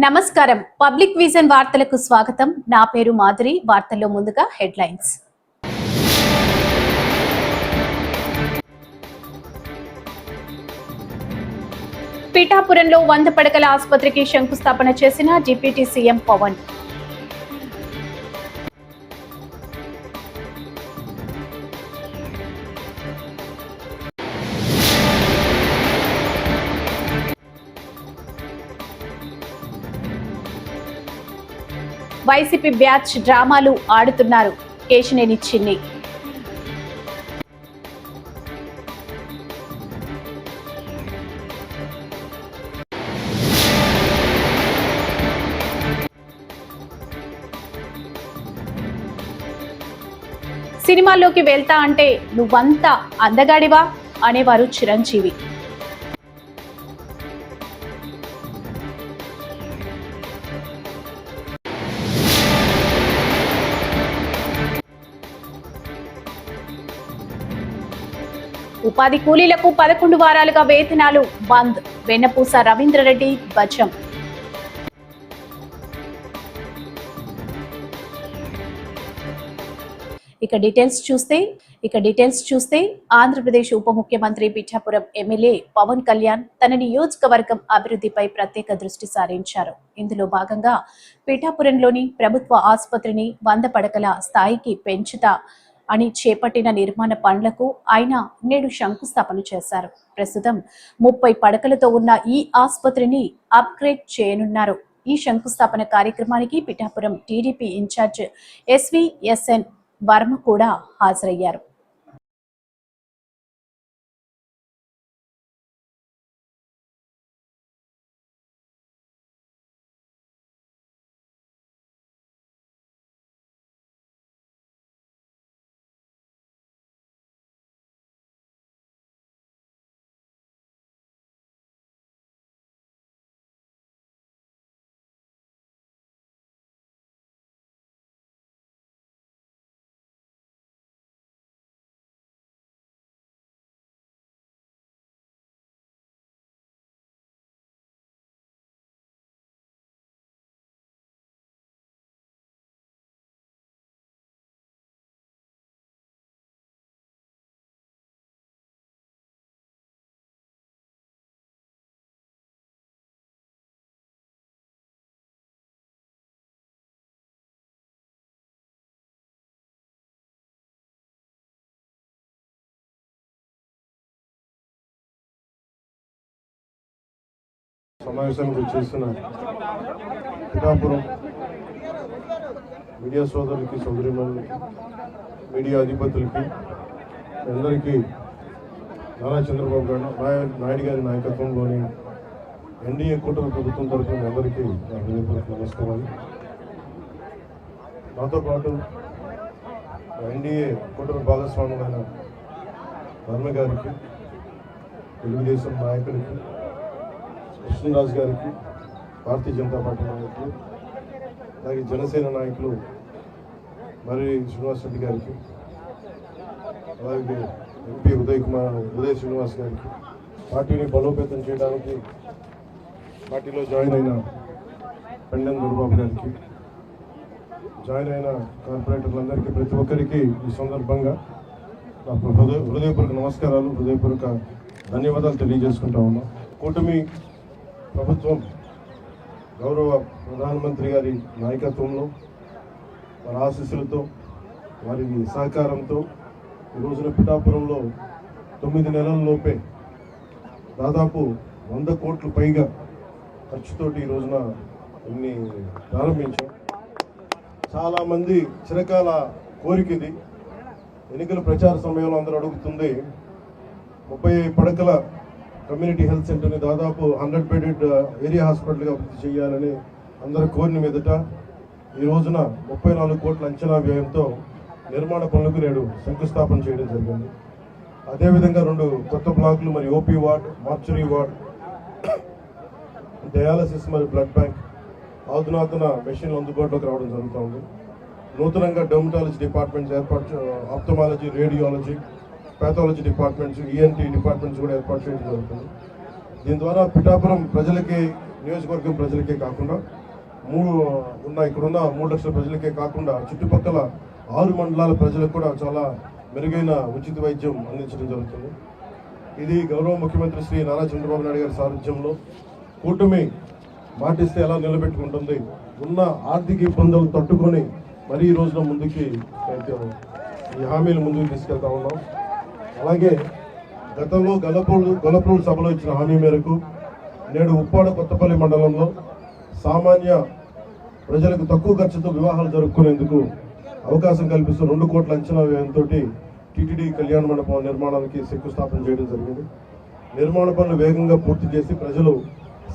నమస్కారం. Public vision వార్తలకు స్వాగతం. నా పేరు మాధురి. వార్తల్లో ముందుగా హెడ్లైన్స్. పిఠాపురంలో 100 పడకల ఆసుపత్రికి శంకుస్థాపన చేసిన deputy CM Pawan. YCP batch డ్రామాలు ఆడుతున్నారు. కేశినేని చిన్ని. సినిమాల్లోకి వెళ్తా అంటే నువ్వంతా అందగాడివా అనేవారు చిరంజీవి. ఉపాధి కూలీలకు 11 వారాలుగా వేతనాలు బంద్. వెన్నపూస రవీంద్రరెడ్డి బచం. ఇక డీటెయిల్స్ చూస్తే ఆంధ్రప్రదేశ్ ఉప ముఖ్యమంత్రి పిఠాపురం ఎమ్మెల్యే పవన్ కళ్యాణ్ తన నియోజకవర్గం అభివృద్ధిపై ప్రత్యేక దృష్టి సారించారు. ఇందులో భాగంగా పిఠాపురంలోని ప్రభుత్వ ఆసుపత్రిని 100 పడకల స్థాయికి పెంచుతా అని చేపట్టిన నిర్మాణ పనులకు ఆయన నేడు శంకుస్థాపన చేశారు. ప్రస్తుతం 30 పడకలతో ఉన్న ఈ ఆసుపత్రిని అప్గ్రేడ్ చేయనున్నారు. ఈ శంకుస్థాపన కార్యక్రమానికి పిఠాపురం టీడీపీ ఇన్ఛార్జ్ ఎస్విఎస్ఎన్ వర్మ కూడా హాజరయ్యారు. సమావేశానికి చేసిన పిఠాపురం మీడియా సోదరులకి, సోదరిమణులకి, మీడియా అధిపతులకి అందరికీ నారా చంద్రబాబు నాయుడు గారి నాయకత్వంలోని ఎన్డీఏ కూటమి ప్రభుత్వం తరఫున అందరికీ నా హృదయపూర్వక నమస్కారాలు. నాతో పాటు ఎన్డీఏ కూటమి భాగస్వాములైన వర్మ గారికి, తెలుగుదేశం నాయకులకి, కృష్ణరాజు గారికి, భారతీయ జనతా పార్టీ నాయకులు, అలాగే జనసేన నాయకులు మరి శ్రీనివాస్ రెడ్డి గారికి, అలాగే ఎంపీ ఉదయ్ శ్రీనివాస్ గారికి, పార్టీని బలోపేతం చేయడానికి పార్టీలో జాయిన్ అయిన పెండెం గురుబాబు గారికి, జాయిన్ అయిన కార్పొరేటర్లందరికీ, ప్రతి ఒక్కరికి ఈ సందర్భంగా నాకు హృదయపూర్వక నమస్కారాలు, హృదయపూర్వక ధన్యవాదాలు తెలియజేసుకుంటా ఉన్నాం. కూటమి ప్రభుత్వం గౌరవ ప్రధానమంత్రి గారి నాయకత్వంలో, వారి ఆశీస్సులతో, వారి సహకారంతో ఈ రోజున పిఠాపురంలో 9 నెలల లోపే దాదాపు 100 కోట్ల పైగా ఖర్చుతోటి ఈ రోజున ఇన్ని ప్రారంభించాం. చాలామంది చిరకాల కోరికది. ఎన్నికల ప్రచార సమయంలో అందరూ అడుగుతుంది 30 పడకల కమ్యూనిటీ హెల్త్ సెంటర్ని దాదాపు 100 బెడెడ్ ఏరియా హాస్పిటల్గా అభివృద్ధి చేయాలని అందరూ కోరిన మీదట ఈ రోజున 34 కోట్ల అంచనా వ్యయంతో నిర్మాణ పనులకు నేడు శంకుస్థాపన చేయడం జరిగింది. అదేవిధంగా 2 కొత్త బ్లాకులు, మరి OP ward, mortuary ward, dialysis మరియు బ్లడ్ బ్యాంక్, అధునాతన మెషిన్లు అందుబాటులోకి రావడం జరుగుతుంది. నూతనంగా డెర్మటాలజీ డిపార్ట్మెంట్స్ ఏర్పాటు, ophthalmology, radiology, pathology departments, ENT departments కూడా ఏర్పాటు చేయడం జరుగుతుంది. దీని ద్వారా పిఠాపురం ప్రజలకి నియోజకవర్గం ప్రజలకే కాకుండా ఇక్కడున్న 3 లక్షల ప్రజలకే కాకుండా చుట్టుపక్కల 6 మండలాల ప్రజలకు కూడా చాలా మెరుగైన ఉచిత వైద్యం అందించడం జరుగుతుంది. ఇది గౌరవ ముఖ్యమంత్రి శ్రీ నారా చంద్రబాబు నాయుడు గారి సారథ్యంలో కూటమి మాటిస్తే ఎలా నిలబెట్టుకుంటుంది, ఉన్న ఆర్థిక ఇబ్బందులు తట్టుకొని మరీ ఈ రోజున ముందుకి ఈ హామీలు ముందుకు తీసుకెళ్తా ఉన్నాం. అలాగే గతంలో గొల్లపూడి సభలో ఇచ్చిన హామీ మేరకు నేడు ఉప్పాడ కొత్తపల్లి మండలంలో సామాన్య ప్రజలకు తక్కువ ఖర్చుతో వివాహాలు జరుపుకునేందుకు అవకాశం కల్పిస్తూ 2 కోట్ల అంచనా వ్యయంతో టీటీడీ కళ్యాణ మండపం నిర్మాణానికి శంకుస్థాపన చేయడం జరిగింది. నిర్మాణ పనులు వేగంగా పూర్తి చేసి ప్రజలు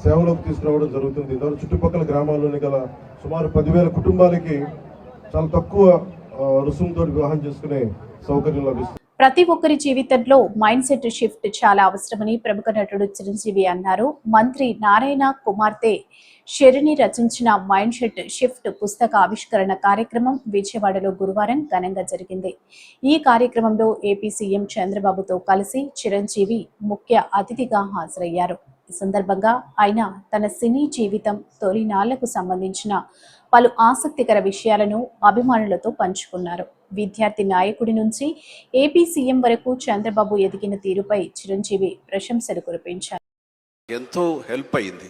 సేవలోకి తీసుకురావడం జరుగుతుంది. ఇందులో చుట్టుపక్కల గ్రామాల్లోని గల సుమారు 10,000 కుటుంబాలకి చాలా తక్కువ రుసుముతో వివాహం చేసుకునే సౌకర్యం లభిస్తుంది. ప్రతి ఒక్కరి జీవితంలో మైండ్ సెట్ షిఫ్ట్ చాలా అవసరమని ప్రముఖ నటుడు చిరంజీవి అన్నారు. మంత్రి నారాయణ కుమార్తె శరణి రచించిన మైండ్ సెట్ షిఫ్ట్ పుస్తక ఆవిష్కరణ కార్యక్రమం విజయవాడలో గురువారం ఘనంగా జరిగింది. ఈ కార్యక్రమంలో ఏపీ సీఎం చంద్రబాబుతో కలిసి చిరంజీవి ముఖ్య అతిథిగా హాజరయ్యారు. ఈ సందర్భంగా ఆయన తన సినీ జీవితం తొలినాళ్లకు సంబంధించిన పలు ఆసక్తికర విషయాలను అభిమానులతో పంచుకున్నారు. విద్యార్థి నాయకుడి నుంచి ఏపీ సీఎం వరకు చంద్రబాబు ఎదిగిన తీరుపై చిరంజీవి ప్రశంసలు కురిపించారు. ఎంతో హెల్ప్ అయింది.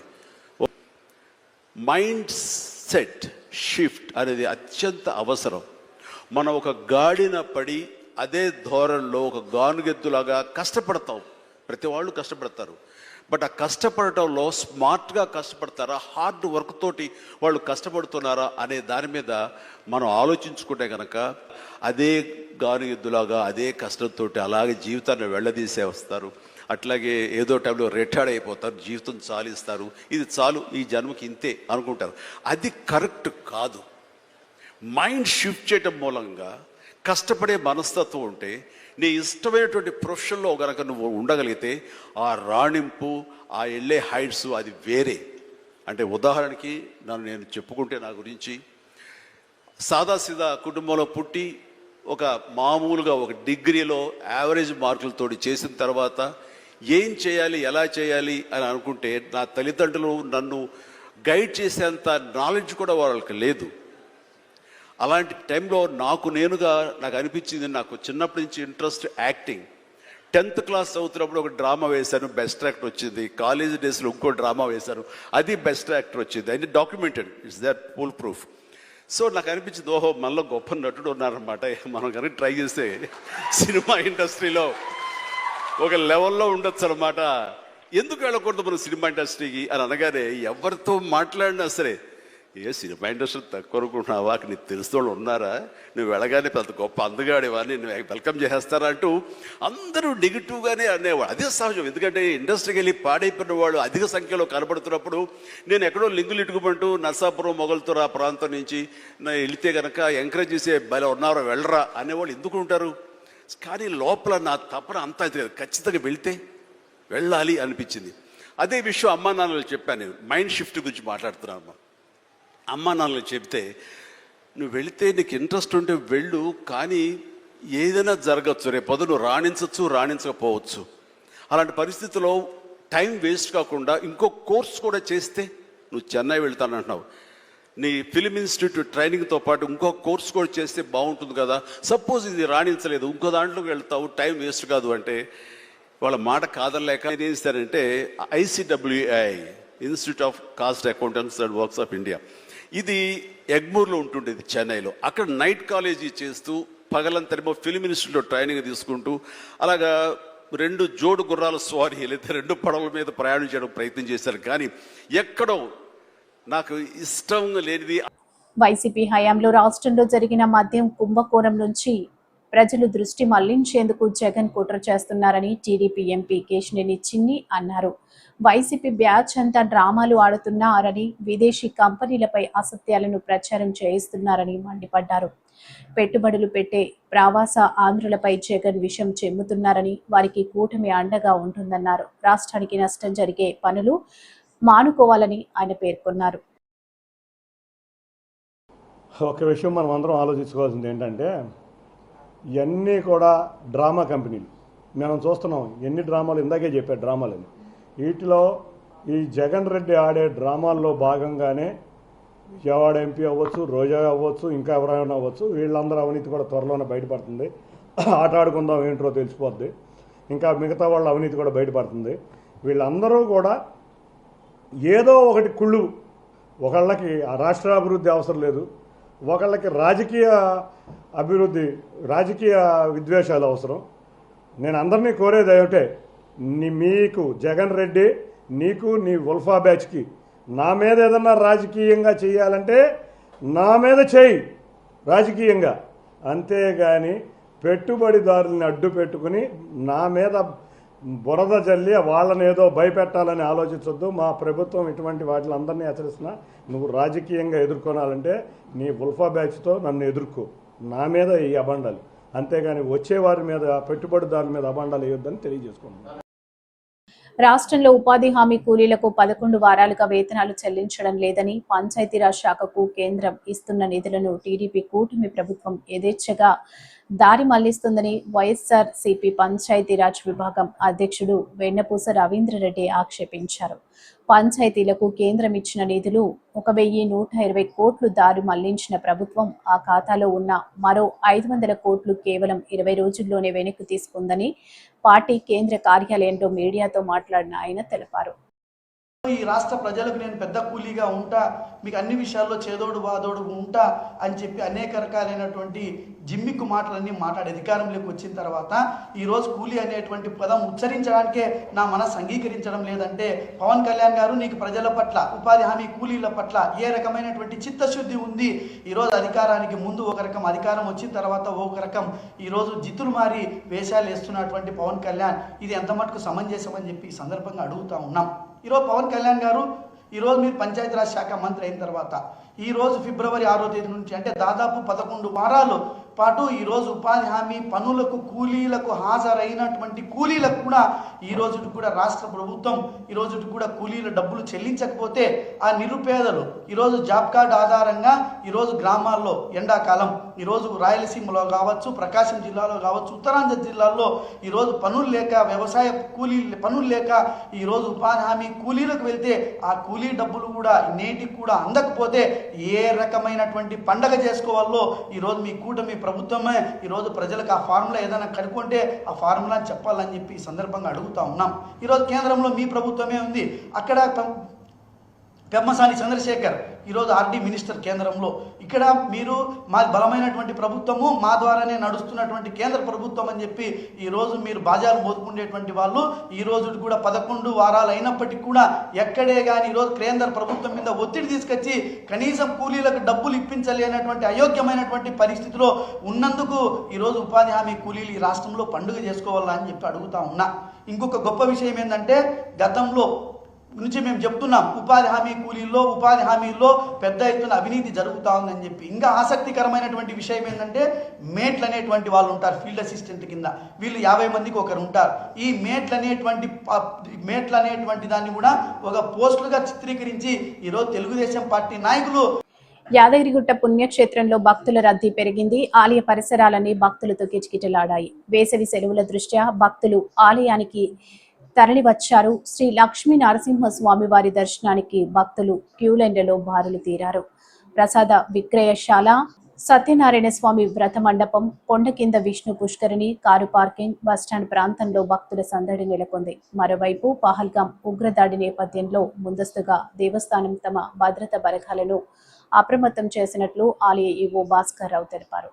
మైండ్ సెట్ షిఫ్ట్ అనేది అత్యంత అవసరం. మనం ఒక గాడిన పడి అదే ధోరణిలో ఒక గానుగెద్దులాగా కష్టపడతాం. ప్రతి వాళ్ళు కష్టపడతారు. బట్ ఆ కష్టపడటంలో స్మార్ట్గా కష్టపడతారా, హార్డ్ వర్క్ తోటి వాళ్ళు కష్టపడుతున్నారా అనే దాని మీద మనం ఆలోచించుకుంటే కనుక అదే గానుగెద్దులాగా అదే కష్టంతో అలాగే జీవితాన్ని వెళ్ళదీసే వస్తారు. అట్లాగే ఏదో టైంలో రిటైర్డ్ అయిపోతారు, జీవితం చాలిస్తారు, ఇది చాలు ఈ జన్మకి ఇంతే అనుకుంటారు. అది కరెక్ట్ కాదు. మైండ్ షిఫ్ట్ చేయడం మూలంగా కష్టపడే మనస్తత్వం ఉంటే నీ ఇష్టమైనటువంటి ప్రొఫెషన్లో కనుక నువ్వు ఉండగలిగితే ఆ రాణింపు, ఆ వెళ్ళే హైట్స్ అది వేరే. అంటే ఉదాహరణకి నేను చెప్పుకుంటే నా గురించి సాదాసీదా కుటుంబంలో పుట్టి ఒక మామూలుగా ఒక డిగ్రీలో యావరేజ్ మార్కులతో చేసిన తర్వాత ఏం చేయాలి, ఎలా చేయాలి అని అనుకుంటే నా తల్లిదండ్రులు నన్ను గైడ్ చేసేంత నాలెడ్జ్ కూడా వాళ్ళకి లేదు. అలాంటి టైంలో నాకు అనిపించింది, నాకు చిన్నప్పటి నుంచి ఇంట్రెస్ట్ యాక్టింగ్. 10th క్లాస్ చదువుతున్నప్పుడు ఒక డ్రామా వేశాను, బెస్ట్ యాక్టర్ వచ్చింది. కాలేజ్ డేస్లో ఇంకో డ్రామా వేశాను, అది బెస్ట్ యాక్టర్ వచ్చింది. అది documented, it's that full proof. So నాకు అనిపించింది, ఓహో మనలో గొప్ప నటుడు ఉన్నారనమాట. మనం కనుక ట్రై చేస్తే సినిమా ఇండస్ట్రీలో ఒక లెవెల్లో ఉండొచ్చు అనమాట. ఎందుకు వెళ్ళకూడదు మనం సినిమా ఇండస్ట్రీకి అని అనగానే ఎవరితో మాట్లాడినా సరే, సినిమా ఇండస్ట్రీ తక్కువ అనుకుంటున్నావా, నీకు తెలిసిన వాళ్ళు ఉన్నారా, నువ్వు వెళ్ళగానే పెద్ద గొప్ప అందగాడేవా, నేను వెల్కమ్ చేసేస్తారా అంటూ అందరూ నెగిటివ్గానే అనేవాడు. అదే సహజం. ఎందుకంటే ఇండస్ట్రీకి వెళ్ళి పాడైపోయిన వాళ్ళు అధిక సంఖ్యలో కనబడుతున్నప్పుడు నేను ఎక్కడో లింగులు ఇటుకుమంటూ నర్సాపురం మొగల్తూరు ఆ ప్రాంతం నుంచి వెళితే కనుక ఎంకరేజ్ చేసే భలే ఉన్నారో వెళ్ళరా అనేవాళ్ళు ఎందుకు ఉంటారు. కానీ లోపల నా తపన అంతా ఖచ్చితంగా వెళ్తే వెళ్ళాలి అనిపించింది. అదే విషయం అమ్మా నాన్నలు చెప్పాను. నేను మైండ్ షిఫ్ట్ గురించి మాట్లాడుతున్నాను. అమ్మా నాన్నలు చెప్తే, నువ్వు వెళితే నీకు ఇంట్రెస్ట్ ఉంటే వెళ్ళు, కానీ ఏదైనా జరగచ్చు, రేపు పొద్దున రాణించవచ్చు, రాణించకపోవచ్చు. అలాంటి పరిస్థితుల్లో టైం వేస్ట్ కాకుండా ఇంకో కోర్స్ కూడా చేస్తే, నువ్వు చెన్నై వెళ్తానంటున్నావు, నీ ఫిలిం ఇన్స్టిట్యూట్ ట్రైనింగ్తో పాటు ఇంకో కోర్స్ కూడా చేస్తే బాగుంటుంది కదా. సపోజ్ ఇది రాణించలేదు, ఇంకో దాంట్లోకి వెళ్తావు, టైం వేస్ట్ కాదు అంటే వాళ్ళ మాట కాదలేక ఏం చేస్తారంటే ICWI, institute of cost accountants and works of India, ఇది ఎగ్మూర్లో ఉంటుండేది చెన్నైలో. అక్కడ నైట్ కాలేజీ చేస్తూ పగలంతరేమో ఫిలిం ఇన్స్టిట్యూట్లో ట్రైనింగ్ తీసుకుంటూ అలాగా 2 జోడు గుర్రాల స్వారీ లేదా 2 పడవల మీద ప్రయాణం చేయడం ప్రయత్నం చేశారు. కానీ ఎక్కడో నాకు ఇష్టం లేనిది. వైసీపీ హయాంలో రాష్ట్రంలో జరిగిన మద్యం కుంభకోణం నుంచి ప్రజలు దృష్టి మళ్లించేందుకు జగన్ కుట్ర చేస్తున్నారని టీడీపీ ఎంపీ కేశినేని చిన్ని అన్నారు. వైసీపీ బ్యాచ్ అంతా డ్రామాలు ఆడుతున్నారని, విదేశీ కంపెనీలపై అసత్యాలను ప్రచారం చేయిస్తున్నారని మండిపడ్డారు. పెట్టుబడులు పెట్టే ప్రవాస ఆంధ్రులపై జగన్ విషం చెమ్ముతున్నారని, వారికి కూటమి అండగా ఉంటుందన్నారు. రాష్ట్రానికి నష్టం జరిగే పనులు మానుకోవాలని ఆయన పేర్కొన్నారు. ఒక విషయం మనం అందరం ఆలోచించుకోవాల్సింది ఏంటంటే, ఇవన్నీ కూడా డ్రామా కంపెనీలు. మనం చూస్తున్నాం ఎన్ని డ్రామాలు, ఇందాకే చెప్పారు డ్రామాలని. వీటిలో ఈ జగన్ రెడ్డి ఆడే డ్రామాల్లో భాగంగానే విజయవాడ ఎంపీ అవ్వచ్చు, రోజా అవ్వచ్చు, ఇంకా ఎవరైనా అవ్వచ్చు, వీళ్ళందరూ అవినీతి కూడా త్వరలోనే బయటపడుతుంది. ఆట ఆడుకుందాం ఏంటో తెలిసిపోద్ది. ఇంకా మిగతా వాళ్ళ అవినీతి కూడా బయటపడుతుంది. వీళ్ళందరూ కూడా ఏదో ఒకటి కుళ్ళు, ఒకళ్ళకి ఆ రాష్ట్ర అభివృద్ధి అవసరం లేదు, ఒకళ్ళకి రాజకీయ అభివృద్ధి, రాజకీయ విద్వేషాలు అవసరం. నేను అందరినీ కోరేది ఏమిటే, మీకు జగన్ రెడ్డి, నీకు నీ ఉల్ఫా బ్యాచ్కి నా మీద ఏదన్నా రాజకీయంగా చేయాలంటే నా మీద చేయి రాజకీయంగా, అంతేగాని పెట్టుబడిదారుల్ని అడ్డు పెట్టుకుని నా మీద బురద జల్లి వాళ్ళని ఏదో భయపెట్టాలని ఆలోచించొద్దు. మా ప్రభుత్వం ఇటువంటి వాటిని అందరినీ హెచ్చరిస్తున్నా. నువ్వు రాజకీయంగా ఎదుర్కొనాలంటే నీ ఉల్ఫా బ్యాచ్తో నన్ను ఎదుర్కో, నా మీద ఈ అబండాలు, అంతేగాని వచ్చేవారి మీద, పెట్టుబడిదారుల మీద అబండాలు వేయొద్దని తెలియజేసుకుంటున్నాను. రాష్ట్రంలో ఉపాధి హామీ కూలీలకు 11 వారాలుగా వేతనాలు చెల్లించడం లేదని, పంచాయతీరాజ్ శాఖకు కేంద్రం ఇస్తున్న నిధులను టీడీపీ కూటమి ప్రభుత్వం యథేచ్ఛగా దారి మళ్లిస్తుందని వైఎస్ఆర్ సిపి పంచాయతీరాజ్ విభాగం అధ్యక్షుడు వెన్నపూస రవీంద్రరెడ్డి ఆక్షేపించారు. పంచాయతీలకు కేంద్రం ఇచ్చిన నిధులు 1120 కోట్లు దారి మళ్లించిన ప్రభుత్వం ఆ ఖాతాలో ఉన్న మరో 500 కోట్లు కేవలం 20 రోజుల్లోనే వెనక్కి తీసుకుందని పార్టీ కేంద్ర కార్యాలయంలో మీడియాతో మాట్లాడిన ఆయన తెలిపారు. ఈ రాష్ట్ర ప్రజలకు నేను పెద్ద కూలీగా ఉంటా, మీకు అన్ని విషయాల్లో చేదోడు వాదోడు ఉంటా అని చెప్పి అనేక రకాలైనటువంటి జిమ్మిక్కు మాటలన్నీ మాట్లాడి అధికారంలోకి వచ్చిన తర్వాత ఈరోజు కూలీ అనేటువంటి పదం ఉచ్చరించడానికే నా మనసు అంగీకరించడం లేదంటే, పవన్ కళ్యాణ్ గారు నీకు ప్రజల పట్ల, ఉపాధి హామీ కూలీల పట్ల ఏ రకమైనటువంటి చిత్తశుద్ధి ఉంది? ఈరోజు అధికారానికి ముందు ఒక రకం, అధికారం వచ్చిన తర్వాత ఒక రకం, ఈరోజు జిత్తులు మారి వేషాలు వేస్తున్నటువంటి పవన్ కళ్యాణ్ ఇది ఎంత మటుకు సమంజసం అని చెప్పి ఈ సందర్భంగా అడుగుతా ఉన్నాం. ఈరోజు పవన్ కళ్యాణ్ గారు, ఈరోజు మీరు పంచాయతీరాజ్ శాఖ మంత్రి అయిన తర్వాత ఈరోజు ఫిబ్రవరి 6వ తేదీ నుంచి అంటే దాదాపు 11 వారాలు పాటు ఈరోజు ఉపాధి హామీ పనులకు కూలీలకు హాజరైనటువంటి కూలీలకు కూడా ఈ రోజు కూడా రాష్ట్ర ప్రభుత్వం ఈ రోజు కూడా కూలీల డబ్బులు చెల్లించకపోతే ఆ నిరుపేదలు ఈరోజు జాబ్ కార్డు ఆధారంగా ఈరోజు గ్రామాల్లో ఎండాకాలం ఈరోజు రాయలసీమలో కావచ్చు, ప్రకాశం జిల్లాలో కావచ్చు, ఉత్తరాంధ్ర జిల్లాల్లో ఈరోజు పనులు లేక, వ్యవసాయ కూలీ పనులు లేక ఈరోజు ఉపాధి హామీ కూలీలకు వెళ్తే ఆ కూలీ డబ్బులు కూడా నేటికి కూడా అందకపోతే ఏ రకమైనటువంటి పండగ చేసుకోవాలో ఈరోజు మీ కూటమి ప్రభుత్వమే ఈరోజు ప్రజలకు ఆ ఫార్ములా ఏదైనా కనుక్కుంటే ఆ ఫార్ములా చెప్పాలని చెప్పి ఈ సందర్భంగా అడుగుతా ఉన్నాం. ఈరోజు కేంద్రంలో మీ ప్రభుత్వమే ఉంది, అక్కడ పెమ్మసాని చంద్రశేఖర్ ఈరోజు ఆర్డీ మినిస్టర్ కేంద్రంలో, ఇక్కడ మీరు మా బలమైనటువంటి ప్రభుత్వము, మా ద్వారానే నడుస్తున్నటువంటి కేంద్ర ప్రభుత్వం అని చెప్పి ఈరోజు మీరు బాజాలు మోదుకునేటువంటి వాళ్ళు ఈరోజు కూడా 11 వారాలు అయినప్పటికీ కూడా ఎక్కడే కానీ ఈరోజు కేంద్ర ప్రభుత్వం మీద ఒత్తిడి తీసుకొచ్చి కనీసం కూలీలకు డబ్బులు ఇప్పించలేనటువంటి అయోగ్యమైనటువంటి పరిస్థితిలో ఉన్నందుకు ఈరోజు ఉపాధి హామీ కూలీలు ఈ రాష్ట్రంలో పండుగ చేసుకోవాలా అని చెప్పి అడుగుతా ఉన్నా. ఇంకొక గొప్ప విషయం ఏంటంటే, గతంలో నుంచి మేము చెప్తున్నాం ఉపాధి హామీ కూలీల్లో, ఉపాధి హామీల్లో పెద్ద ఎత్తున అవినీతి జరుగుతూ ఉందని చెప్పి. ఇంకా ఆసక్తికరమైనటువంటి విషయం ఏంటంటే, మేట్లు అనేటువంటి వాళ్ళు ఉంటారు ఫీల్డ్ అసిస్టెంట్ కింద, వీళ్ళు 50 మందికి ఒకరు ఉంటారు. ఈ మేట్లు అనేటువంటి దాన్ని కూడా ఒక పోస్టులుగా చిత్రీకరించి ఈరోజు తెలుగుదేశం పార్టీ నాయకులు. యాదగిరిగుట్ట పుణ్యక్షేత్రంలో భక్తుల రద్దీ పెరిగింది. ఆలయ పరిసరాలన్నీ భక్తులతో కిటకిటలాడాయి. వేసవి సెలవుల దృష్ట్యా భక్తులు ఆలయానికి తరలివచ్చారు. శ్రీ లక్ష్మీ నరసింహస్వామి వారి దర్శనానికి భక్తులు క్యూలైన్లలో బారులు తీరారు. ప్రసాద విక్రయశాల, సత్యనారాయణ స్వామి వ్రత మండపం, కొండ కింద విష్ణు పుష్కరిణి, కారు పార్కింగ్, బస్టాండ్ ప్రాంతంలో భక్తుల సందడి నెలకొంది. మరోవైపు పహల్గాం ఉగ్రదాడి నేపథ్యంలో ముందస్తుగా దేవస్థానం తమ భద్రత బలగాలను అప్రమత్తం చేసినట్లు ఆలయ ఈవో భాస్కర్ రావు తెలిపారు.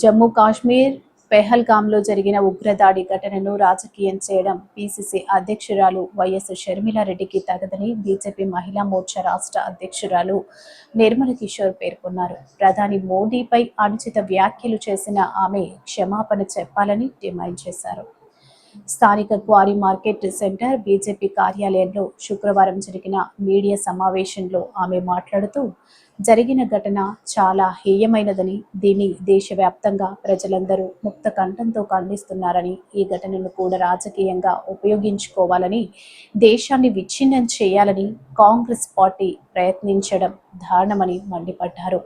జమ్మూ కాశ్మీర్ పెహల్గాంలో జరిగిన ఉగ్రదాడి ఘటనను రాజకీయం చేయడం పీసీసీ అధ్యక్షురాలు వైఎస్ షర్మిలారెడ్డికి తగదని బీజేపీ మహిళా మోర్చా రాష్ట్ర అధ్యక్షురాలు నిర్మల కిషోర్ పేర్కొన్నారు. ప్రధాని మోదీపై అనుచిత వ్యాఖ్యలు చేసిన ఆమె క్షమాపణ చెప్పాలని డిమాండ్ చేశారు. స్థానిక క్వారీ మార్కెట్ సెంటర్ బీజేపీ కార్యాలయంలో శుక్రవారం జరిగిన మీడియా సమావేశంలో ఆమె మాట్లాడుతూ జరిగిన ఘటన చాలా హేయమైనదని, దీన్ని దేశవ్యాప్తంగా ప్రజలందరూ ముక్త కంఠంతో ఖండిస్తున్నారని, ఈ ఘటనను కూడా రాజకీయంగా ఉపయోగించుకోవాలని, దేశాన్ని విచ్ఛిన్నం చేయాలని కాంగ్రెస్ పార్టీ ప్రయత్నించడం దారుణమని మండిపడ్డారు.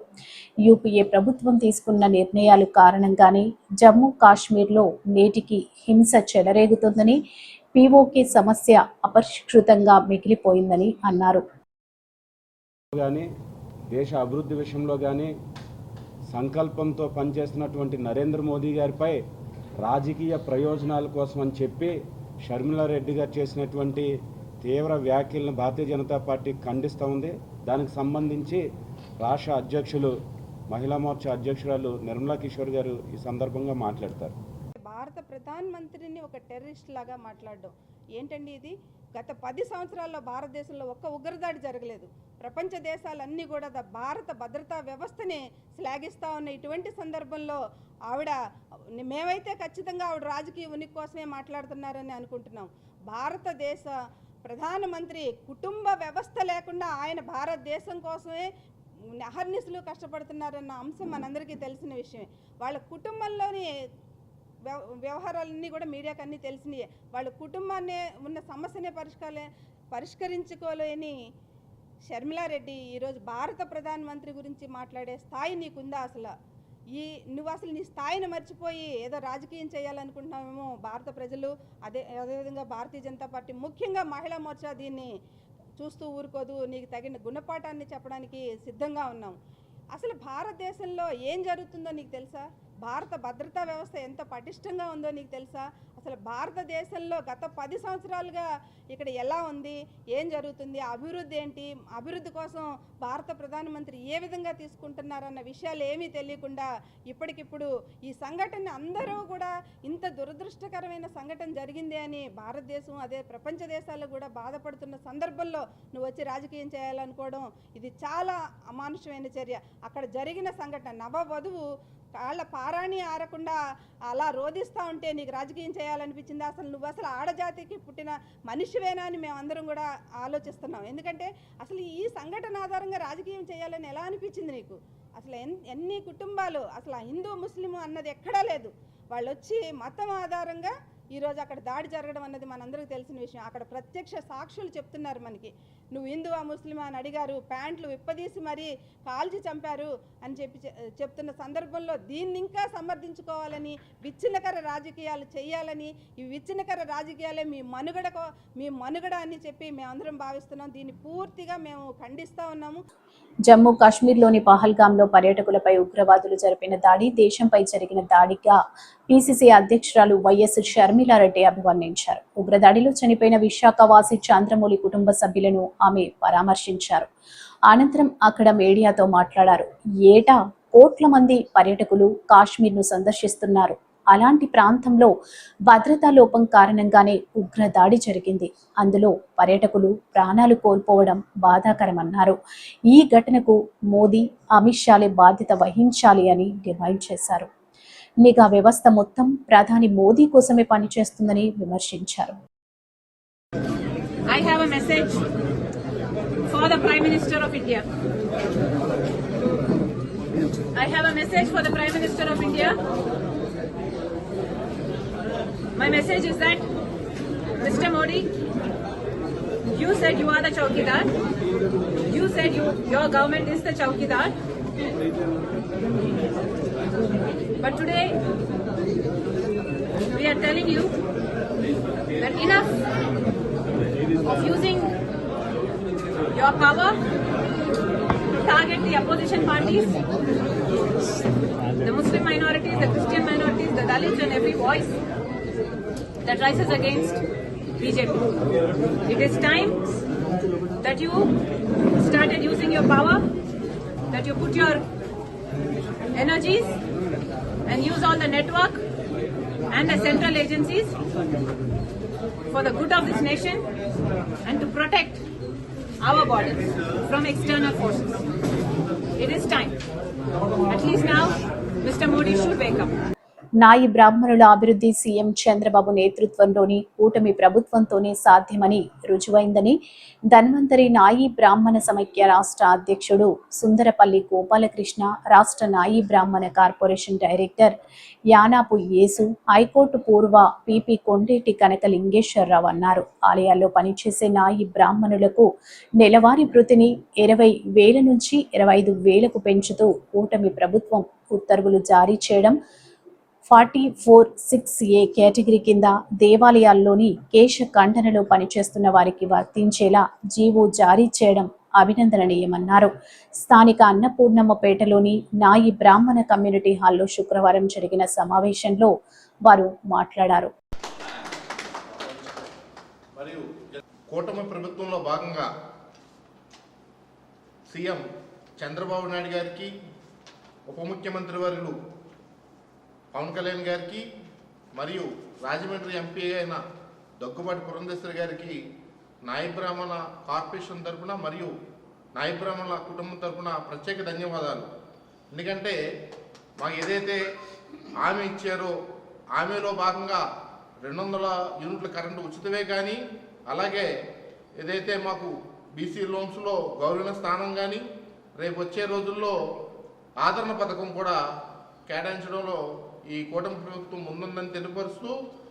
యూపీఏ ప్రభుత్వం తీసుకున్న నిర్ణయాల కారణంగానే జమ్మూ కాశ్మీర్లో నేటికి హింస చెలరేగుతుందని, పీఓకే సమస్య అపరిష్కృతంగా మిగిలిపోయిందని అన్నారు. దేశ అభివృద్ధి విషయంలో కానీ సంకల్పంతో పనిచేస్తున్నటువంటి నరేంద్ర మోదీ గారిపై రాజకీయ ప్రయోజనాల కోసం అని చెప్పి షర్మిలారెడ్డి గారు చేసినటువంటి తీవ్ర వ్యాఖ్యలను భారతీయ జనతా పార్టీ ఖండిస్తూ ఉంది. దానికి సంబంధించి రాష్ట్ర అధ్యక్షులు మహిళా మోర్చా అధ్యక్షురాలు నిర్మలా కిషోర్ గారు ఈ సందర్భంగా మాట్లాడతారు. భారత ప్రధానమంత్రిని ఒక టెర్రరిస్ట్ లాగా మాట్లాడడం ఏంటండి ఇది? గత 10 సంవత్సరాల్లో భారతదేశంలో ఒక్క ఉగ్రదాడి జరగలేదు. ప్రపంచ దేశాలన్నీ కూడా భారత భద్రతా వ్యవస్థని శ్లాఘిస్తూ ఉన్న ఇటువంటి సందర్భంలో ఆవిడ, మేమైతే ఖచ్చితంగా ఆవిడ రాజకీయ ఉనికి కోసమే మాట్లాడుతున్నారని అనుకుంటున్నాం. భారతదేశ ప్రధానమంత్రి కుటుంబ వ్యవస్థ లేకుండా ఆయన భారతదేశం కోసమే అహర్నిశలు కష్టపడుతున్నారన్న అంశం మనందరికీ తెలిసిన విషయమే. వాళ్ళ కుటుంబంలోని వ్యవహారాలన్నీ కూడా మీడియాకి అన్నీ తెలిసినాయే. వాళ్ళ కుటుంబాన్ని ఉన్న సమస్యనే పరిష్కరించుకోలేని షర్మిలారెడ్డి ఈరోజు భారత ప్రధానమంత్రి గురించి మాట్లాడే స్థాయి నీకుందా? నువ్వు అసలు నీ స్థాయిని మర్చిపోయి ఏదో రాజకీయం చేయాలనుకుంటున్నామేమో భారత ప్రజలు. అదేవిధంగా భారతీయ జనతా పార్టీ ముఖ్యంగా మహిళా మోర్చా దీన్ని చూస్తూ ఊరుకోదు. నీకు తగిన గుణపాఠాన్ని చెప్పడానికి సిద్ధంగా ఉన్నాం. అసలు భారతదేశంలో ఏం జరుగుతుందో నీకు తెలుసా? భారత భద్రతా వ్యవస్థ ఎంత పటిష్టంగా ఉందో నీకు తెలుసా? అసలు భారతదేశంలో గత 10 సంవత్సరాలుగా ఇక్కడ ఎలా ఉంది, ఏం జరుగుతుంది, అభివృద్ధి ఏంటి, అభివృద్ధి కోసం భారత ప్రధానమంత్రి ఏ విధంగా తీసుకుంటున్నారన్న విషయాలు ఏమీ తెలియకుండా ఇప్పటికిప్పుడు ఈ సంఘటన అందరూ కూడా ఇంత దురదృష్టకరమైన సంఘటన జరిగింది అని భారతదేశం అదే ప్రపంచ దేశాలు కూడా బాధపడుతున్న సందర్భంలో నువ్వు వచ్చి రాజకీయం చేయాలనుకోవడం ఇది చాలా అమానుషమైన చర్య. అక్కడ జరిగిన సంఘటన నవవధువు వాళ్ళ పారాణి ఆరకుండా అలా రోధిస్తూ ఉంటే నీకు రాజకీయం చేయాలనిపించింది? అసలు నువ్వు అసలు ఆడజాతికి పుట్టిన మనిషివేనా అని మేమందరం కూడా ఆలోచిస్తున్నాం. ఎందుకంటే అసలు ఈ సంఘటన ఆధారంగా రాజకీయం చేయాలని ఎలా అనిపించింది నీకు? అసలు ఎన్ని కుటుంబాలు, అసలు హిందూ ముస్లిం అన్నది ఎక్కడా లేదు. వాళ్ళు వచ్చి మతం ఆధారంగా ఈరోజు అక్కడ దాడి జరగడం అన్నది మనందరికీ తెలిసిన విషయం. అక్కడ ప్రత్యక్ష సాక్షులు చెప్తున్నారు మనకి. నువ్వు హిందువా ముస్లిమా అని అడిగారు, ప్యాంట్లు విప్పదీసి మరీ కాల్చి చంపారు అని చెప్తున్న సందర్భంలో దీన్ని ఇంకా సమర్థించుకోవాలని, విచ్ఛిన్నకర రాజకీయాలు చేయాలని, ఈ విచ్ఛిన్నకర రాజకీయాలే మీ మనుగడ అని చెప్పి మేమందరం భావిస్తున్నాం. దీన్ని పూర్తిగా మేము ఖండిస్తూ ఉన్నాము. జమ్మూ కాశ్మీర్లోని పహల్గాంలో పర్యాటకులపై ఉగ్రవాదులు జరిపిన దాడి దేశంపై జరిగిన దాడిగా పీసీసీ అధ్యక్షురాలు వైఎస్ షర్మిలారెడ్డి అభివర్ణించారు. ఉగ్రదాడిలో చనిపోయిన విశాఖవాసి చంద్రమౌళి కుటుంబ సభ్యులను ఆమె పరామర్శించారు. అనంతరం అక్కడ మీడియాతో మాట్లాడారు. ఏటా కోట్ల మంది పర్యాటకులు కాశ్మీర్ను సందర్శిస్తున్నారు. అలాంటి ప్రాంతంలో భద్రతా లోపం కారణంగానే ఉగ్రదాడి జరిగింది. అందులో పర్యాటకులు ప్రాణాలు కోల్పోవడం బాధాకరమన్నారు. ఈ ఘటనకు మోదీ, అమిత్ షాలే బాధ్యత వహించాలి అని డిమాండ్ చేశారు. నిఘా వ్యవస్థ మొత్తం ప్రధాని మోదీ కోసమే పనిచేస్తుందని విమర్శించారు. I have a message for the Prime Minister of India. I have a message for the Prime Minister of India. My message is that, Mr. Modi, you said you are the Chowkidar. You said your government is the Chowkidar. But today, we are telling you that enough of using your power to target the opposition parties, the Muslim minorities, the Christian minorities, the Dalits and every voice that rises against BJP. It is time that you started using your power, that you put your energies and use all the network and the central agencies for the good of this nation and to protect our borders from external forces. It is time. At least now, Mr. Modi should wake up. నాయి బ్రాహ్మణుల అభివృద్ధి CM Chandrababu నేతృత్వంలోని కూటమి ప్రభుత్వంతోనే సాధ్యమని రుజువైందని ధన్వంతరి నాయి బ్రాహ్మణ సమైక్య రాష్ట్ర అధ్యక్షుడు సుందరపల్లి గోపాలకృష్ణ, రాష్ట్ర నాయి బ్రాహ్మణ కార్పొరేషన్ డైరెక్టర్ యానాపు యేసు, హైకోర్టు పూర్వ పిపి కొండేటి కనకలింగేశ్వరరావు అన్నారు. ఆలయాల్లో పనిచేసే నాయి బ్రాహ్మణులకు నెలవారీ వృత్తిని 20,000 నుంచి 25,000కు పెంచుతూ కూటమి ప్రభుత్వం ఉత్తర్వులు జారీ చేయడం, 44(6)A కేటగిరీ కింద దేవాలయాల్లోని కేశ ఖండనలో పనిచేస్తున్న వారికి వర్తించేలా జీవో జారీ చేయడం అభినందనీయమన్నారు. స్థానిక అన్నపూర్ణమ్మపేటలోని నాయి బ్రాహ్మణ కమ్యూనిటీ హాల్లో శుక్రవారం జరిగిన సమావేశంలో వారు మాట్లాడారు. మరియు కూటమి ప్రభుత్వంలో భాగంగా సీఎం చంద్రబాబు నాయుడు గారికి, ఉప ముఖ్యమంత్రి వర్యులు పవన్ కళ్యాణ్ గారికి మరియు రాజమండ్రి ఎంపీ అయిన దగ్గుబాటి పురంధేశ్వరి గారికి నాయి బ్రాహ్మణ కార్పొరేషన్ తరఫున మరియు నాయి బ్రాహ్మణుల కుటుంబం తరఫున ప్రత్యేక ధన్యవాదాలు. ఎందుకంటే మాకు ఏదైతే హామీ ఇచ్చారో హామీలో భాగంగా 200 యూనిట్ల కరెంటు ఉచితమే, కానీ అలాగే ఏదైతే మాకు బీసీ లోన్స్లో గౌరవ స్థానం కానీ రేపు వచ్చే రోజుల్లో ఆదరణ పథకం కూడా కేటాయించడంలో ఈ కూటమి ప్రభుత్వం ముందుందని తెలియపరుస్తూ,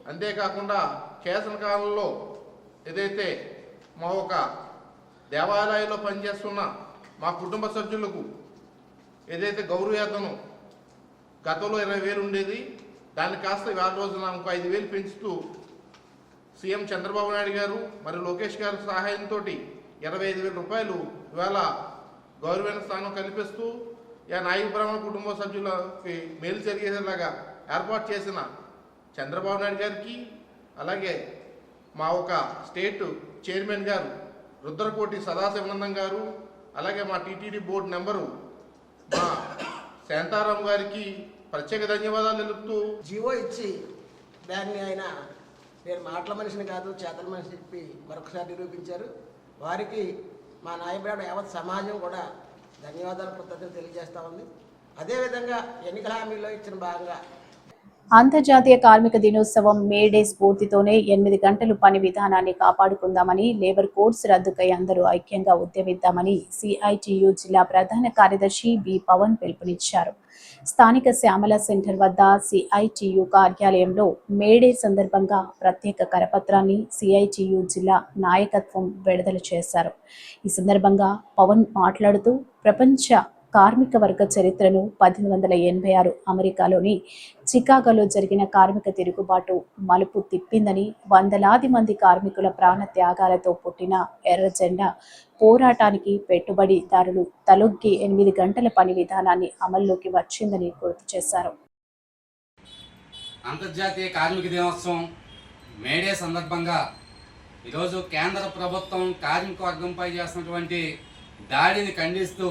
అంతేకాకుండా కేసన కాలంలో ఏదైతే మా ఒక దేవాలయాల్లో పనిచేస్తున్న మా కుటుంబ సభ్యులకు ఏదైతే గౌరవవేతనం గతంలో 20,000 ఉండేది, దాన్ని కాస్త ఇవాళ రోజున ఇంకో 5,000 పెంచుతూ సీఎం చంద్రబాబు నాయుడు గారు మరియు లోకేష్ గారి సహాయంతో 25,000 రూపాయలు ఇవాళ గౌరవమైన స్థానం కల్పిస్తూ నాయి బ్రాహ్మణ కుటుంబ సభ్యులకి మేలు జరిగేలాగా ఏర్పాటు చేసిన చంద్రబాబు నాయుడు గారికి, అలాగే మా ఒక స్టేట్ చైర్మన్ గారు రుద్రకోటి సదాశివనందం గారు, అలాగే మా టీటీడీ బోర్డు మెంబరు మా శాంతారాం గారికి ప్రత్యేక ధన్యవాదాలు తెలుపుతూ, జీవో ఇచ్చి దాన్ని ఆయన నేను మాటల మనిషిని కాదు చేతల మనిషి చెప్పి మరొకసారి నిరూపించారు. వారికి మా నాయకుడు యావత్ సమాజం కూడా ధన్యవాదాలు, కృతజ్ఞతలు తెలియజేస్తా ఉంది. అదేవిధంగా ఎన్నికల హామీలో ఇచ్చిన భాగంగా అంతర్జాతీయ కార్మిక దినోత్సవం మే డే స్ఫూర్తితోనే 8 గంటలు పని విధానాన్ని కాపాడుకుందామని, లేబర్ కోడ్స్ రద్దుకై అందరూ ఐక్యంగా ఉద్యమిద్దామని సిఐటియు జిల్లా ప్రధాన కార్యదర్శి బి పవన్ పిలుపునిచ్చారు. స్థానిక శ్యామల సెంటర్ వద్ద సిఐటియు కార్యాలయంలో మేడే సందర్భంగా ప్రత్యేక కరపత్రాన్ని సిఐటియు జిల్లా నాయకత్వం విడుదల చేశారు. ఈ సందర్భంగా పవన్ మాట్లాడుతూ, ప్రపంచ కార్మిక వర్గ చరిత్రను 1886 అమెరికాలోని చికాగోలో జరిగిన కార్మిక తిరుగుబాటు మలుపు తిప్పిందని, వందలాది మంది కార్మికుల ప్రాణ త్యాగాలతో పుట్టిన ఎర్ర జెండా పోరాటానికి పెట్టుబడిదారులు తలొగ్గి 8 గంటల పని విధానాన్ని అమల్లోకి వచ్చిందని గుర్తు చేశారు. అంతర్జాతీయ కార్మిక దినోత్సవం మేడే సందర్భంగా ఈరోజు కేంద్ర ప్రభుత్వం కార్మిక వర్గంపై చేస్తున్నటువంటి దాడిని ఖండిస్తూ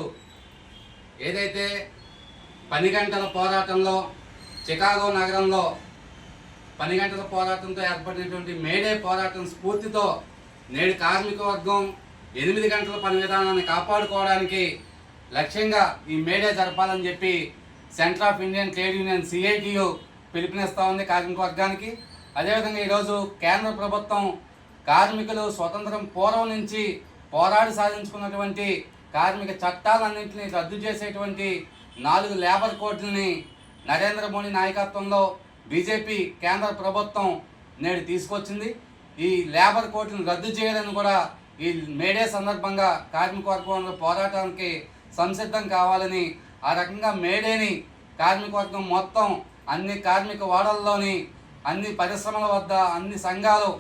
ఏదైతే 10 గంటల పోరాటంలో చికాగో నగరంలో 10 గంటల పోరాటంతో ఏర్పడినటువంటి మేడే పోరాటం స్ఫూర్తితో నేడు కార్మిక వర్గం 8 గంటల పని విధానాన్ని కాపాడుకోవడానికి లక్ష్యంగా ఈ మేడే జరపాలని చెప్పి Centre of Indian Trade Union CITU పిలుపునిస్తూ ఉంది కార్మిక వర్గానికి. అదేవిధంగా ఈరోజు కేంద్ర ప్రభుత్వం కార్మికులు స్వతంత్రం పూర్వం నుంచి పోరాడి సాధించుకున్నటువంటి కార్మిక చట్టాలన్నింటినీ రద్దు చేసేటువంటి 4 లేబర్ కోడ్లని నరేంద్ర మోడీ నాయకత్వంలో బీజేపీ కేంద్ర ప్రభుత్వం నేడు తీసుకొచ్చింది. ఈ లేబర్ కోడ్లను రద్దు చేయాలని కూడా ఈ మేడే సందర్భంగా కార్మిక వర్గం పోరాటానికి సంసిద్ధం కావాలని, ఆ రకంగా మేడేని కార్మిక వర్గం మొత్తం అన్ని కార్మిక వాడల్లోని అన్ని పరిశ్రమల వద్ద అన్ని సంఘాలు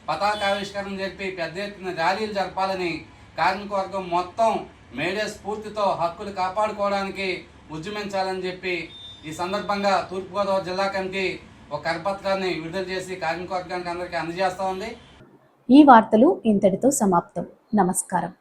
పతాకావిష్కరణ చెప్పి పెద్ద ఎత్తున ర్యాలీలు జరపాలని, కార్మిక వర్గం మొత్తం మేడే స్ఫూర్తితో హక్కులు కాపాడుకోవడానికి ఉద్యమించాలని చెప్పి ఈ సందర్భంగా తూర్పుగోదావరి జిల్లా కమిటీ ఒక కరపత్రాన్ని విడుదల చేసి కార్మిక వర్గానికి అందరికీ అందజేస్తా ఉంది. ఈ వార్తలు ఇంతటితో సమాప్తం. నమస్కారం.